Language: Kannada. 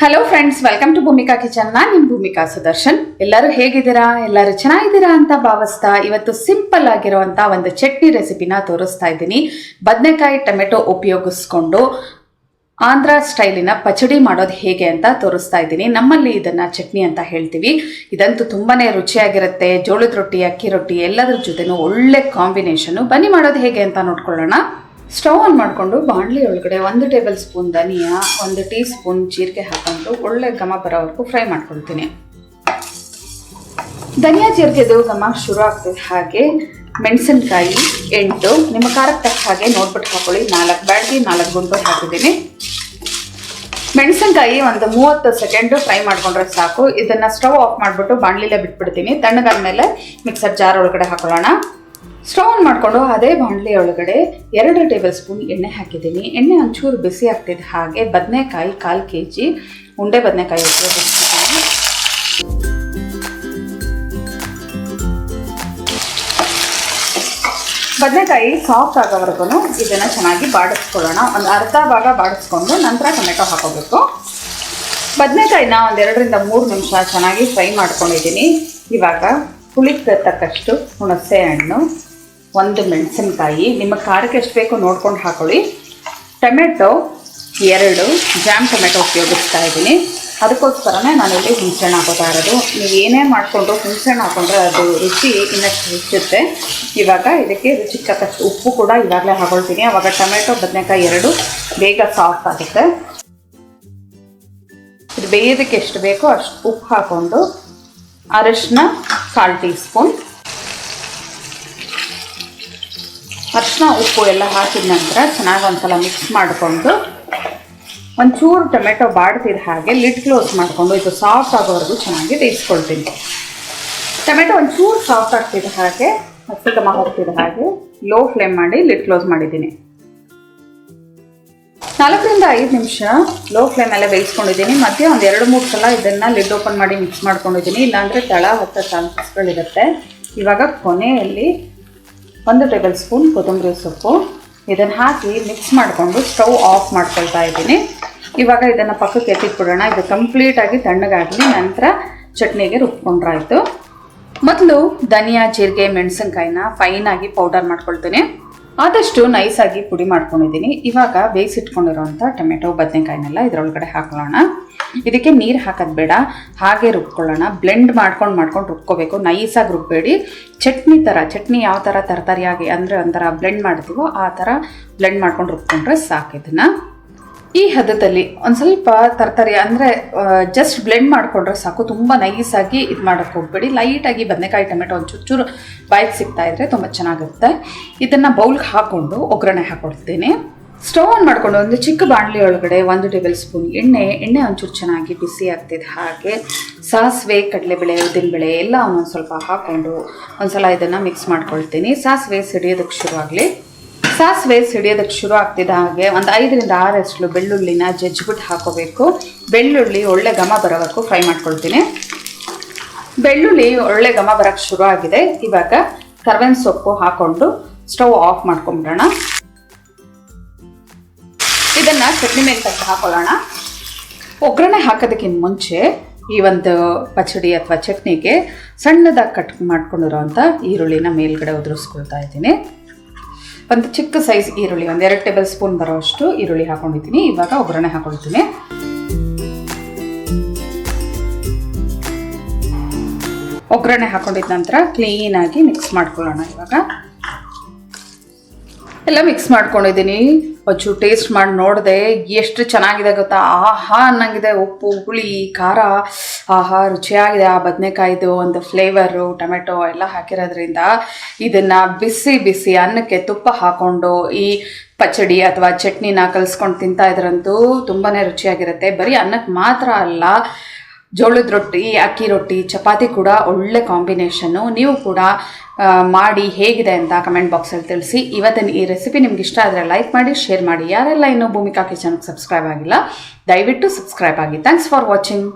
Hello friends, welcome to Bhoomika kitchen. ನಾನು ನಿಮ್ಮ ಭೂಮಿಕಾ ಸುದರ್ಶನ್. ಎಲ್ಲರೂ ಹೇಗಿದ್ದೀರಾ? ಎಲ್ಲರೂ ಚೆನ್ನಾಗಿದ್ದೀರಾ ಅಂತ ಭಾವಿಸ್ತಾ ಇವತ್ತು ಸಿಂಪಲ್ ಆಗಿರುವಂಥ ಒಂದು ಚಟ್ನಿ ರೆಸಿಪಿನ ತೋರಿಸ್ತಾ ಇದ್ದೀನಿ. ಬದನೆಕಾಯಿ ಟೊಮೆಟೊ ಉಪಯೋಗಿಸ್ಕೊಂಡು ಆಂಧ್ರ ಸ್ಟೈಲಿನ ಪಚಡಿ ಮಾಡೋದು ಹೇಗೆ ಅಂತ ತೋರಿಸ್ತಾ ಇದ್ದೀನಿ. ನಮ್ಮಲ್ಲಿ ಇದನ್ನು ಚಟ್ನಿ ಅಂತ ಹೇಳ್ತೀವಿ. ಇದಂತೂ ತುಂಬಾ ರುಚಿಯಾಗಿರುತ್ತೆ. ಜೋಳದ ರೊಟ್ಟಿ, ಅಕ್ಕಿ ರೊಟ್ಟಿ ಎಲ್ಲದ್ರ ಜೊತೆನೂ ಒಳ್ಳೆ ಕಾಂಬಿನೇಷನು. ಬನ್ನಿ ಮಾಡೋದು ಹೇಗೆ ಅಂತ ನೋಡ್ಕೊಳ್ಳೋಣ. ಸ್ಟವ್ ಆನ್ ಮಾಡಿಕೊಂಡು ಬಾಣಲಿ ಒಳಗಡೆ 1 ಟೇಬಲ್ ಸ್ಪೂನ್ ಧನಿಯಾ, 1 ಟೀ ಸ್ಪೂನ್ ಜೀರಿಗೆ ಹಾಕೊಂಡು ಒಳ್ಳೆ ಘಮ ಬರೋವರೆಗೂ ಫ್ರೈ ಮಾಡ್ಕೊಳ್ತೀನಿ. ಧನಿಯಾ ಜೀರಿಗೆದು ಘಮ ಶುರು ಆಗ್ತದೆ. ಹಾಗೆ ಮೆಣಸಿನ್ಕಾಯಿ 8, ನಿಮ್ಮ ಖಾರಕ್ಕೆ ತಕ್ಕ ಹಾಗೆ ನೋಡ್ಬಿಟ್ಟು ಹಾಕೊಳ್ಳಿ. 4 ಬ್ಯಾಡಗಿ 4 ಗುಂಟು ಹಾಕಿದ್ದೀನಿ. ಮೆಣಸಿನ್ಕಾಯಿ ಒಂದು 30 ಸೆಕೆಂಡು ಫ್ರೈ ಮಾಡ್ಕೊಂಡ್ರೆ ಸಾಕು. ಇದನ್ನು ಸ್ಟವ್ ಆಫ್ ಮಾಡಿಬಿಟ್ಟು ಬಾಣಲಿಲೇ ಬಿಟ್ಬಿಡ್ತೀನಿ. ತಣ್ಣಗಾದ್ಮೇಲೆ ಮಿಕ್ಸರ್ ಜಾರ್ ಒಳಗಡೆ ಹಾಕೊಳ್ಳೋಣ. ಸ್ಟವ್ ಆನ್ ಮಾಡಿಕೊಂಡು ಅದೇ ಬಾಣಲಿ ಒಳಗಡೆ 2 ಟೇಬಲ್ ಸ್ಪೂನ್ ಎಣ್ಣೆ ಹಾಕಿದ್ದೀನಿ. ಎಣ್ಣೆ ಒಂಚೂರು ಬಿಸಿ ಆಗ್ತಿದೆ. ಹಾಗೆ ಬದನೆಕಾಯಿ 1/4 kg ಉಂಡೆ ಬದನೆಕಾಯಿ ಉಪಯೋಗಿಸ್ತೀನಿ. ಬದನೆಕಾಯಿ ಸಾಫ್ಟ್ ಆಗೋವರೆಗೂ ಇದನ್ನು ಚೆನ್ನಾಗಿ ಬಾಡಿಸ್ಕೊಳ್ಳೋಣ. ಒಂದು ಅರ್ಧ ಭಾಗ ಬಾಡಿಸ್ಕೊಂಡು ನಂತರ ಟೊಮೆಟೊ ಹಾಕೋಬೇಕು. ಬದನೆಕಾಯಿನ 1 2 3 ನಿಮಿಷ ಚೆನ್ನಾಗಿ ಫ್ರೈ ಮಾಡ್ಕೊಂಡಿದ್ದೀನಿ. ಇವಾಗ ಹುಳಿಗೆ ತಕ್ಕಷ್ಟು ಹುಣಸೆ ಹಣ್ಣು, 1 ಮೆಣಸಿನ್ಕಾಯಿ, ನಿಮ್ಮ ಖಾರಕ್ಕೆ ಎಷ್ಟು ಬೇಕೋ ನೋಡ್ಕೊಂಡು ಹಾಕೊಳ್ಳಿ. ಟೊಮೆಟೊ 2 ಜಾಮ್ ಟೊಮೆಟೊ ಉಪಯೋಗಿಸ್ತಾ ಇದ್ದೀನಿ. ಅದಕ್ಕೋಸ್ಕರನೇ ನಾನಿಲ್ಲಿ ಹುಣಸೆಹಣ್ಣು ಹಾಕೋತಾ ಇರೋದು. ನೀವು ಏನೇ ಮಾಡಿಕೊಂಡ್ರು ಹುಣಸೆಹಣ್ಣು ಹಾಕೊಂಡ್ರೆ ಅದು ರುಚಿ ಇನ್ನಷ್ಟು ಹೆಚ್ಚುತ್ತೆ. ಇವಾಗ ಇದಕ್ಕೆ ರುಚಿಗೆ ತಕ್ಕಷ್ಟು ಉಪ್ಪು ಕೂಡ ಇವಾಗಲೇ ಹಾಕೊಳ್ತೀನಿ. ಆವಾಗ ಟೊಮೆಟೊ ಬದನೆಕಾಯಿ 2 ಬೇಗ ಸಾಫ್ಟ್ ಆಗುತ್ತೆ. ಇದು ಬೇಯೋದಕ್ಕೆ ಎಷ್ಟು ಬೇಕೋ ಅಷ್ಟು ಉಪ್ಪು ಹಾಕ್ಕೊಂಡು ಅರಿಶಿನ 1/4 ಟೀ ಸ್ಪೂನ್, ಅರಿಶಿನ ಉಪ್ಪು ಎಲ್ಲ ಹಾಕಿದ ನಂತರ ಚೆನ್ನಾಗಿ ಒಂದ್ಸಲ ಮಿಕ್ಸ್ ಮಾಡಿಕೊಂಡು ಒಂಚೂರು ಟೊಮೆಟೊ ಬಾಡ್ತಿದ್ದ ಹಾಗೆ ಲಿಡ್ ಕ್ಲೋಸ್ ಮಾಡಿಕೊಂಡು ಇದು ಸಾಫ್ಟ್ ಆಗೋವರೆಗೂ ಚೆನ್ನಾಗಿ ಬೇಯಿಸ್ಕೊಳ್ತೀನಿ. ಟೊಮೆಟೊ ಒಂಚೂರು ಸಾಫ್ಟ್ ಆಗ್ತಿದ್ದ ಹಾಗೆ ಹಸಿ ಘಮ ಹೋಗ್ತಿದ್ದ ಹಾಗೆ ಲೋ ಫ್ಲೇಮ್ ಮಾಡಿ ಲಿಡ್ ಕ್ಲೋಸ್ ಮಾಡಿದ್ದೀನಿ. 4 ರಿಂದ 5 ನಿಮಿಷ ಲೋ ಫ್ಲೇಮಲ್ಲೇ ಬೇಯಿಸ್ಕೊಂಡಿದ್ದೀನಿ. ಮಧ್ಯೆ ಒಂದು 2-3 ಸಲ ಇದನ್ನು ಲಿಡ್ ಓಪನ್ ಮಾಡಿ ಮಿಕ್ಸ್ ಮಾಡ್ಕೊಂಡಿದ್ದೀನಿ. ಇಲ್ಲಾಂದರೆ ತಳ ಹತ್ತೋ ಚಾನ್ಸಸ್ಗಳಿರುತ್ತೆ. ಇವಾಗ ಕೊನೆಯಲ್ಲಿ 1 ಟೇಬಲ್ ಸ್ಪೂನ್ ಕೊತ್ತಂಬರಿ ಸೊಪ್ಪು ಇದನ್ನು ಹಾಕಿ ಮಿಕ್ಸ್ ಮಾಡಿಕೊಂಡು ಸ್ಟವ್ ಆಫ್ ಮಾಡ್ಕೊಳ್ತಾ ಇದ್ದೀನಿ. ಇವಾಗ ಇದನ್ನು ಪಕ್ಕಕ್ಕೆ ಎತ್ತಿಟ್ಬಿಡೋಣ. ಇದು ಕಂಪ್ಲೀಟಾಗಿ ತಣ್ಣಗಾಗಲಿ, ನಂತರ ಚಟ್ನಿಗೆ ರುಬ್ಕೊಂಡ್ರಾಯ್ತು. ಮೊದಲು ಧನಿಯಾ, ಜೀರಿಗೆ, ಮೆಣಸಿನ್ಕಾಯಿನ ಫೈನಾಗಿ ಪೌಡರ್ ಮಾಡ್ಕೊಳ್ತೀನಿ. ಆದಷ್ಟು ನೈಸಾಗಿ ಪುಡಿ ಮಾಡ್ಕೊಂಡಿದ್ದೀನಿ. ಇವಾಗ ಬೇಯಿಸಿಟ್ಕೊಂಡಿರೋಂಥ ಟೊಮೆಟೊ ಬದನೆಕಾಯಿನೆಲ್ಲ ಇದರೊಳಗಡೆ ಹಾಕೊಳ್ಳೋಣ. ಇದಕ್ಕೆ ನೀರು ಹಾಕೋದು ಬೇಡ, ಹಾಗೆ ರುಬ್ಕೊಳ್ಳೋಣ. ಬ್ಲೆಂಡ್ ಮಾಡ್ಕೊಂಡು ರುಬ್ಕೋಬೇಕು. ನೈಸಾಗಿ ರುಬ್ಬೇಡಿ. ಚಟ್ನಿ ಯಾವ ಥರ ತರತರಿಯಾಗಿ ಅಂದರೆ ಒಂಥರ ಬ್ಲೆಂಡ್ ಮಾಡ್ತೀವೋ ಆ ಥರ ಬ್ಲೆಂಡ್ ಮಾಡ್ಕೊಂಡು ರುಬ್ಕೊಂಡ್ರೆ ಸಾಕು. ಇದನ್ನು ಈ ಹದದಲ್ಲಿ ಒಂದು ಸ್ವಲ್ಪ ತರತರಿ ಅಂದರೆ ಜಸ್ಟ್ ಬ್ಲೆಂಡ್ ಮಾಡಿಕೊಂಡ್ರೆ ಸಾಕು. ತುಂಬ ನೈಸಾಗಿ ಇದು ಮಾಡೋಕ್ಕೆ ಹೋಗ್ಬೇಡಿ. ಲೈಟಾಗಿ ಬದನೆಕಾಯಿ ಟೊಮೆಟೊ ಒಂದು ಚೂರು ಬಾಯಿಗೆ ಸಿಗ್ತಾ ಇದ್ದರೆ ತುಂಬ ಚೆನ್ನಾಗಿರುತ್ತೆ. ಇದನ್ನು ಬೌಲ್ಗೆ ಹಾಕ್ಕೊಂಡು ಒಗ್ಗರಣೆ ಹಾಕ್ಕೊಡ್ತೀನಿ. ಸ್ಟವ್ ಆನ್ ಮಾಡಿಕೊಂಡು ಒಂದು ಚಿಕ್ಕ ಬಾಣಲಿ ಒಳಗಡೆ 1 ಟೇಬಲ್ ಸ್ಪೂನ್ ಎಣ್ಣೆ ಒಂಚೂರು ಚೆನ್ನಾಗಿ ಬಿಸಿ ಆಗ್ತಿದೆ. ಹಾಗೆ ಸಾಸಿವೆ, ಕಡಲೆಬೇಳೆ, ಉದ್ದಿನಬೇಳೆ ಎಲ್ಲ ಒಂದೊಂದು ಸ್ವಲ್ಪ ಹಾಕ್ಕೊಂಡು ಒಂದ್ಸಲ ಇದನ್ನು ಮಿಕ್ಸ್ ಮಾಡ್ಕೊಳ್ತೀನಿ. ಸಾಸಿವೆ ಸಿಡಿಯೋದಕ್ಕೆ ಶುರು ಆಗ್ತಿದ್ದ ಹಾಗೆ ಒಂದು 5 ರಿಂದ 6 ಎಸಳು ಬೆಳ್ಳುಳ್ಳಿನ ಜಜ್ಜಿಬಿಟ್ಟು ಹಾಕೋಬೇಕು. ಬೆಳ್ಳುಳ್ಳಿ ಒಳ್ಳೆ ಘಮ ಬರೋವರೆಗೂ ಫ್ರೈ ಮಾಡ್ಕೊಳ್ತೀನಿ. ಬೆಳ್ಳುಳ್ಳಿ ಒಳ್ಳೆ ಘಮ ಬರೋಕ್ಕೆ ಶುರು ಆಗಿದೆ. ಇವಾಗ ಕರ್ಬೇವಿನ ಸೊಪ್ಪು ಹಾಕ್ಕೊಂಡು ಸ್ಟವ್ ಆಫ್ ಮಾಡ್ಕೊಂಬಿಡೋಣ. ಇದನ್ನು ಚಟ್ನಿ ಮೇಲೆ ತೆಗೆದು ಹಾಕೊಳ್ಳೋಣ. ಒಗ್ಗರಣೆ ಹಾಕೋದಕ್ಕಿಂತ ಮುಂಚೆ ಈ ಒಂದು ಪಚಡಿ ಅಥವಾ ಚಟ್ನಿಗೆ ಸಣ್ಣದಾಗಿ ಕಟ್ ಮಾಡ್ಕೊಂಡಿರೋಂಥ ಈರುಳ್ಳಿನ ಮೇಲ್ಗಡೆ ಉದುರಿಸ್ಕೊಳ್ತಾ ಇದ್ದೀನಿ. ಒಂದು ಚಿಕ್ಕ ಸೈಜ್ ಈರುಳ್ಳಿ, 2 ಟೇಬಲ್ ಸ್ಪೂನ್ ಬರೋಷ್ಟು ಈರುಳ್ಳಿ ಹಾಕೊಂಡಿದ್ದೀನಿ. ಇವಾಗ ಒಗ್ಗರಣೆ ಹಾಕೊಳ್ತೀನಿ. ಒಗ್ಗರಣೆ ಹಾಕೊಂಡಿದ ನಂತರ ಕ್ಲೀನಾಗಿ ಮಿಕ್ಸ್ ಮಾಡ್ಕೊಳ್ಳೋಣ. ಇವಾಗ ಎಲ್ಲ ಮಿಕ್ಸ್ ಮಾಡ್ಕೊಂಡಿದ್ದೀನಿ. ಒಂಚೂರು ಟೇಸ್ಟ್ ಮಾಡಿ ನೋಡಿದೆ, ಎಷ್ಟು ಚೆನ್ನಾಗಿದೆ ಗೊತ್ತಾ. ಆಹಾ ಅನ್ನಂಗಿದೆ. ಉಪ್ಪು, ಹುಳಿ, ಖಾರ, ಆಹಾ ರುಚಿಯಾಗಿದೆ. ಆ ಬದನೆಕಾಯ್ದು ಒಂದು ಫ್ಲೇವರು, ಟೊಮೆಟೊ ಎಲ್ಲ ಹಾಕಿರೋದ್ರಿಂದ ಇದನ್ನು ಬಿಸಿ ಅನ್ನಕ್ಕೆ ತುಪ್ಪ ಹಾಕ್ಕೊಂಡು ಈ ಪಚಡಿ ಅಥವಾ ಚಟ್ನಿನ ಕಲಿಸ್ಕೊಂಡು ತಿಂತಾ ಇದ್ರಂತೂ ತುಂಬಾ ರುಚಿಯಾಗಿರುತ್ತೆ. ಬರೀ ಅನ್ನಕ್ಕೆ ಮಾತ್ರ ಅಲ್ಲ, ಜೋಳದ ರೊಟ್ಟಿ, ಅಕ್ಕಿ ರೊಟ್ಟಿ, ಚಪಾತಿ ಕೂಡ ಒಳ್ಳೆ ಕಾಂಬಿನೇಷನ್ನು. ನೀವು ಕೂಡ ಮಾಡಿ ಹೇಗಿದೆ ಅಂತ ಕಮೆಂಟ್ ಬಾಕ್ಸಲ್ಲಿ ತಿಳಿಸಿ. ಇವತ್ತಿನ ಈ ರೆಸಿಪಿ ನಿಮ್ಗೆ ಇಷ್ಟ ಆದರೆ ಲೈಕ್ ಮಾಡಿ, ಶೇರ್ ಮಾಡಿ. ಯಾರೆಲ್ಲ ಇನ್ನೂ ಭೂಮಿಕಾ ಕಿಚನ್ಗೆ ಸಬ್ಸ್ಕ್ರೈಬ್ ಆಗಿಲ್ಲ ದಯವಿಟ್ಟು ಸಬ್ಸ್ಕ್ರೈಬ್ ಆಗಿ. Thanks for watching.